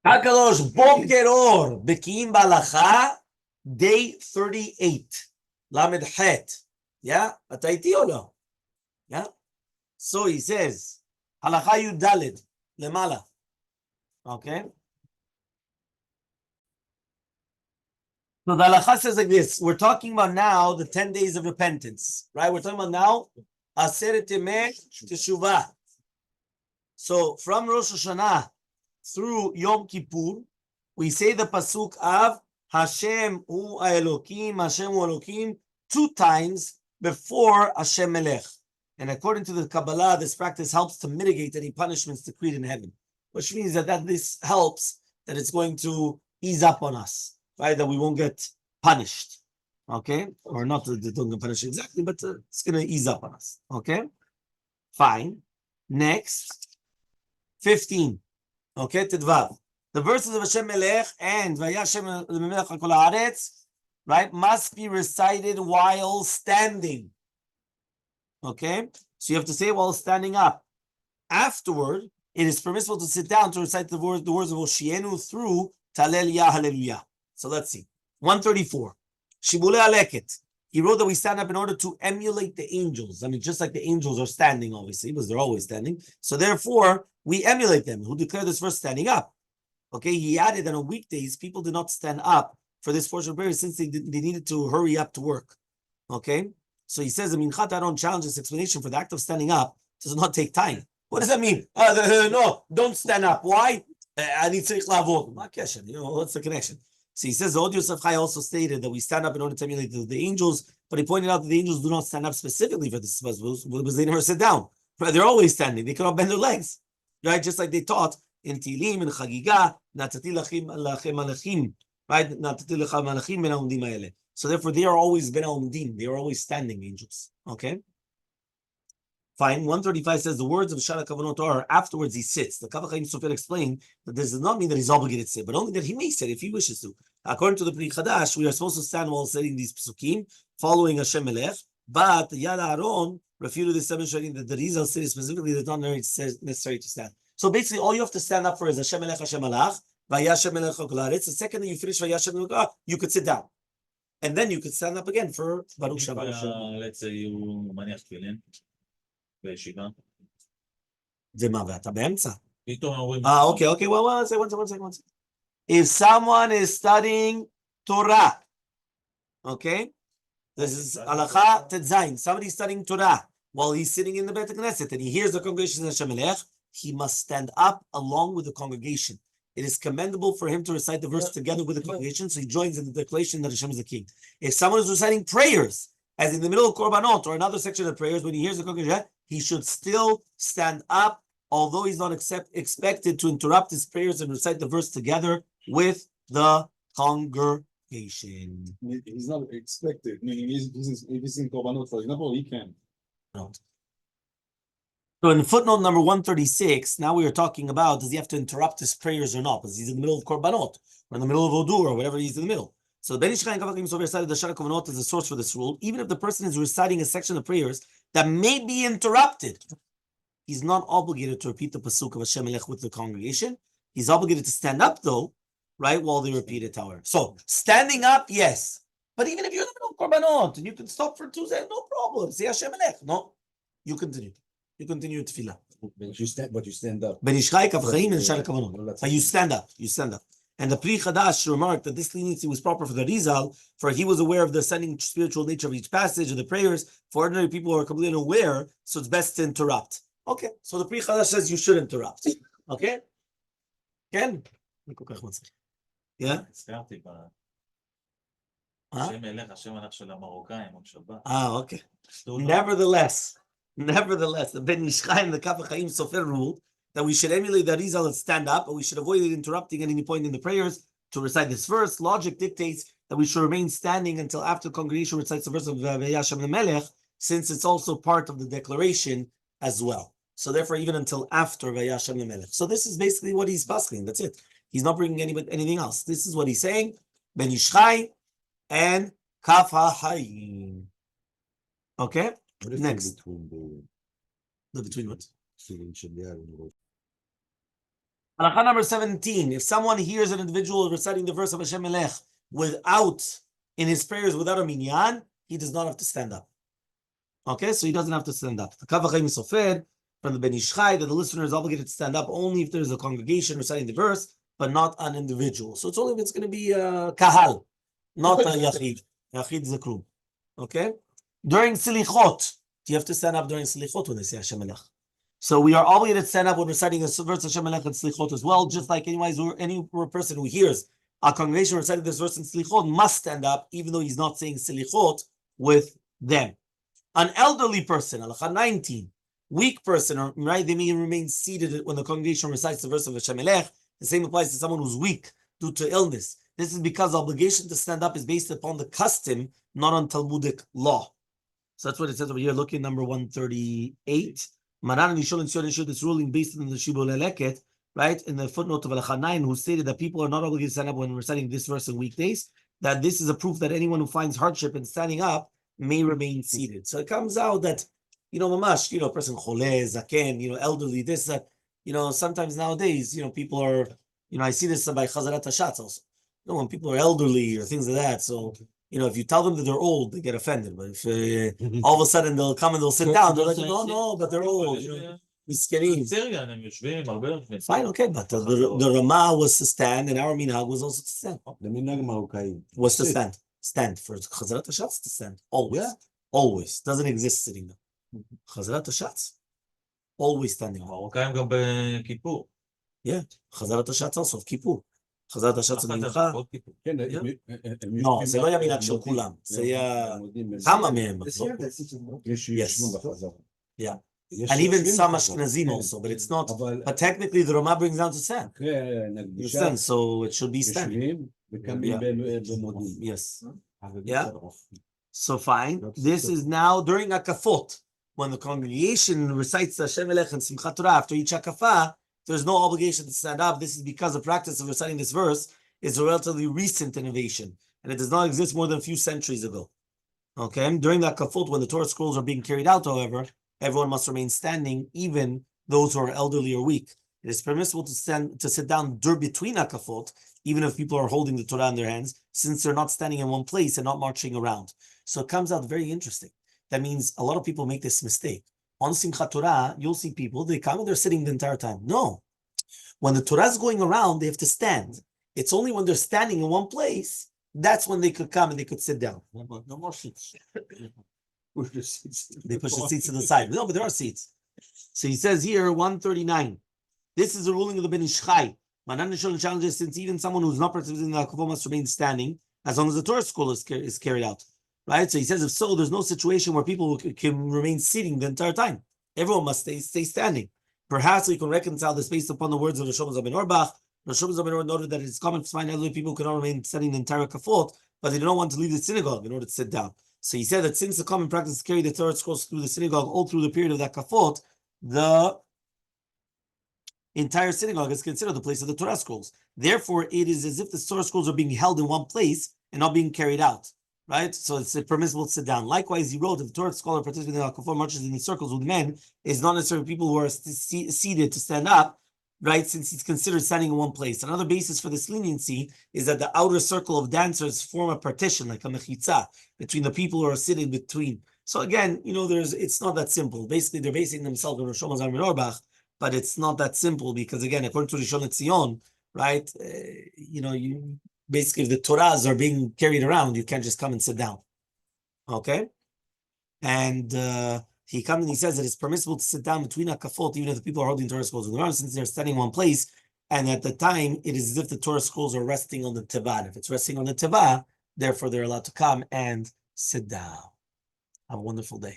Hakadosh Boker Or Bekiim Bahalacha, day 38. Lamed Het. Yeah? Ataiti or no? Yeah? So he says, Halacha Yudalid, Lemala. Okay? So the halacha says like this. We're talking about now the 10 days of repentance, right? We're talking about now Aseret Yemei Teshuvah. So from Rosh Hashanah through Yom Kippur, we say the pasuk of Hashem hu Elokim, Hashem hu Elokim 2 times before Hashem Melech. And according to the Kabbalah, this practice helps to mitigate any punishments decreed in heaven, which means that this helps, that it's going to ease up on us, right? That we won't get punished, okay? Or not that they don't get punished exactly, but it's going to ease up on us, okay? Fine. Next, 15, okay? Tidvav. The verses of Hashem Melech and Vayashem Melech HaKol Haaretz, right, must be recited while standing, okay? So you have to say it while standing up. Afterward, it is permissible to sit down to recite the words of Oshienu through Talel Ya Hallelujah. So let's see. 134. Shibule Aleket. He wrote that we stand up in order to emulate the angels. I mean, just like the angels are standing, obviously, because they're always standing. So therefore, we emulate them, who declare this verse standing up. Okay, he added that on weekdays, people did not stand up for this portion of prayer since they needed to hurry up to work. Okay, so he says, I don't challenge this explanation, for the act of standing up does not take time. What does that mean? No, don't stand up. Why? I need to lavod. What's the connection? So he says, the Od Yosef Chai also stated that we stand up in order to emulate the angels, but he pointed out that the angels do not stand up specifically for this because they never sit down. They're always standing. They cannot bend their legs, right? Just like they taught in Tilim, in Chagiga, Natati lachem malachim, right? Natati lachem malachim ben ha'omdim ha'ele. So therefore, they are always ben ha'omdim. They are always standing angels. Okay. Fine. 135 says the words of Shara Kavanot are afterwards he sits. The Kaf HaChaim Sofer explained that this does not mean that he's obligated to sit, but only that he may sit if he wishes to. According to the Pri Chadash, we are supposed to stand while saying these psukim, following Hashem Melech. But Yad Aaron refuted this demonstrating that the Rizal city specifically is not necessary to stand. So basically, all you have to stand up for is Hashem Melech, Hashem Malach, Vayashem Melech HaKol Haaretz. The second that you finish Vayashem Melech, you could sit down, and then you could stand up again for Baruch Shabbat. Let's say you maniach tefillin. בישיבה. זה מה, ואתה באמצע? פתאום אומרים... Okay, one second. If someone is studying Torah, okay? This is Halacha Tetzayin. Somebody is studying Torah while he's sitting in the Beit Knesset and he hears the congregation of Hashem Melech, he must stand up along with the congregation. It is commendable for him to recite the verse together with the congregation, so he joins in the declaration that Hashem is the king. If someone is reciting prayers, as in the middle of Korbanot or another section of prayers, when he hears the congregation, he should still stand up, although he's not expected to interrupt his prayers and recite the verse together with the congregation. He's not expected. Meaning, if he's in Korbanot, for example, he can. No. So in footnote number 136, now we are talking about, does he have to interrupt his prayers or not? Because he's in the middle of Korbanot, or in the middle of Odur, or whatever he's in the middle. So Ben Ish Chai and Kaf HaChaim Sofer cited the Shara Kavanot as a source for this rule. Even if the person is reciting a section of prayers that may be interrupted, he's not obligated to repeat the pasuk of Hashem Melech with the congregation. He's obligated to stand up, though, right, while they repeat it, however. So, standing up, yes. But even if you're in the middle of Korbanot, and you can stop for 2 seconds, no problem. Say Hashem Melech. No, you continue. You continue tefillah. But you stand up. Ben Ish Chai, Kaf HaChaim, and Shara Kavanot. But you stand up. And the Pri Chadash remarked that this leniency was proper for the Rizal, for he was aware of the ascending spiritual nature of each passage of the prayers. For ordinary people who are completely unaware, so it's best to interrupt. Okay, so the Pri Chadash says you should interrupt. Okay? Ken? Yeah? הזכרתי השם מלך, השם מלך של המרוקאים, עוד שבת. Okay. Nevertheless, the Ben Ish Chai and the Kaf HaChaim Sofer ruled that we should emulate the Rizal and stand up, but we should avoid interrupting at any point in the prayers to recite this verse. Logic dictates that we should remain standing until after the congregation recites the verse of Vayashem Melech, since it's also part of the declaration as well. So therefore, even until after Vayashem Melech. So this is basically what he's pasking. That's it. He's not bringing anything else. This is what he's saying. Ben Ish Chai and Kaf HaChaim. Okay? Next. Between what? Halacha number 17. If someone hears an individual reciting the verse of Hashem Melech in his prayers without a minyan, he does not have to stand up. Okay, so he doesn't have to stand up. The Kav HaChaim Sofer from the Ben Ish Chai that the listener is obligated to stand up only if there's a congregation reciting the verse, but not an individual. So it's only if it's going to be kahal, not a yachid. Yachid is a klub. Okay? During silichot, you have to stand up during silichot when they say Hashem Melech. So we are obligated to stand up when reciting a verse Hashem Melech and silichot as well, just like any person who hears a congregation reciting this verse in silichot must stand up, even though he's not saying silichot with them. An elderly person, halacha 19, weak person, right? They may remain seated when the congregation recites the verse of Hashem Melech. The same applies to someone who's weak due to illness. This is because the obligation to stand up is based upon the custom, not on Talmudic law. So that's what it says over here. Look at number 138. Maran Rishon and Sion issued this ruling based on the Shibboleth Leket, right? In the footnote of Halacha 9, who stated that people are not obligated to stand up when reciting this verse on weekdays, that this is a proof that anyone who finds hardship in standing up may remain seated. So it comes out that, mamash, a person chole, zaken, elderly, this, that, sometimes nowadays, people are, I see this by chazarat hashatz also. When people are elderly or things like that. So, if you tell them that they're old, they get offended. But if all of a sudden they'll come and they'll sit down, they're like, no, but they're old. Miskenim. Fine, okay, but the Ramah was to stand, and our minhag was also to stand. The minhag Marokkai was to stand. Stand for Chazarat Hashatz to stand. Always. Yeah. Always. Doesn't exist sitting there. Chazarat Hashatz. Always standing. Yeah. Chazarat Hashatz also of Kippur. חזרת השץ במנחה? לא, זה לא היה מנהג של כולם, זה היה כמה מהם. Yeah. And even some Ashkenazim also, but it's not, but technically the Ramah brings down to stand. So it should be standing. Yes. Yeah. So fine. This is now during Akafot, when the congregation recites Hashem Melech and Simchat Torah after each Akafah, there's no obligation to stand up. This is because the practice of reciting this verse is a relatively recent innovation, and it does not exist more than a few centuries ago. Okay? During the Akafot, when the Torah scrolls are being carried out, however, everyone must remain standing, even those who are elderly or weak. It is permissible to sit down between Akafot, even if people are holding the Torah in their hands, since they're not standing in one place and not marching around. So it comes out very interesting. That means a lot of people make this mistake. On Simchat Torah, you'll see people, they come and they're sitting the entire time. No. When the Torah is going around, they have to stand. It's only when they're standing in one place, that's when they could come and they could sit down. No more seats. Push the seats. They push the seats to the side. No, but there are seats. So he says here, 139. This is the ruling of the Ben Ish Chai. Manan challenges, since even someone who's not participating in the Akavot must remain standing, as long as the Torah scroll is carried out. Right? So he says, if so, there's no situation where people can remain sitting the entire time. Everyone must stay standing. Perhaps we can reconcile this based upon the words of the Shalom Ben Orbach. The Shalom Ben Orbach noted that it's common to find elderly people who cannot remain standing the entire kafot, but they don't want to leave the synagogue in order to sit down. So he said that since the common practice is to carry the Torah scrolls through the synagogue all through the period of that kafot, the entire synagogue is considered the place of the Torah scrolls. Therefore, it is as if the Torah scrolls are being held in one place and not being carried out. Right? So it's permissible to sit down. Likewise, he wrote, if the Torah scholar participating in the Al-Kafar marches in circles with men, is not necessarily people who are seated to stand up, right? Since it's considered standing in one place. Another basis for this leniency is that the outer circle of dancers form a partition, like a mechitza, between the people who are sitting between. So again, it's not that simple. Basically, they're basing themselves on Rosh Hashanah and Orbach, but it's not that simple because again, according to Rishon LeZion, right? Basically, if the Torahs are being carried around, you can't just come and sit down. Okay? And he comes and he says that it's permissible to sit down between Akafot, even if the people are holding Torah scrolls in the ground, since they're standing in one place. And at the time, it is as if the Torah scrolls are resting on the teva. And if it's resting on the teva, therefore they're allowed to come and sit down. Have a wonderful day.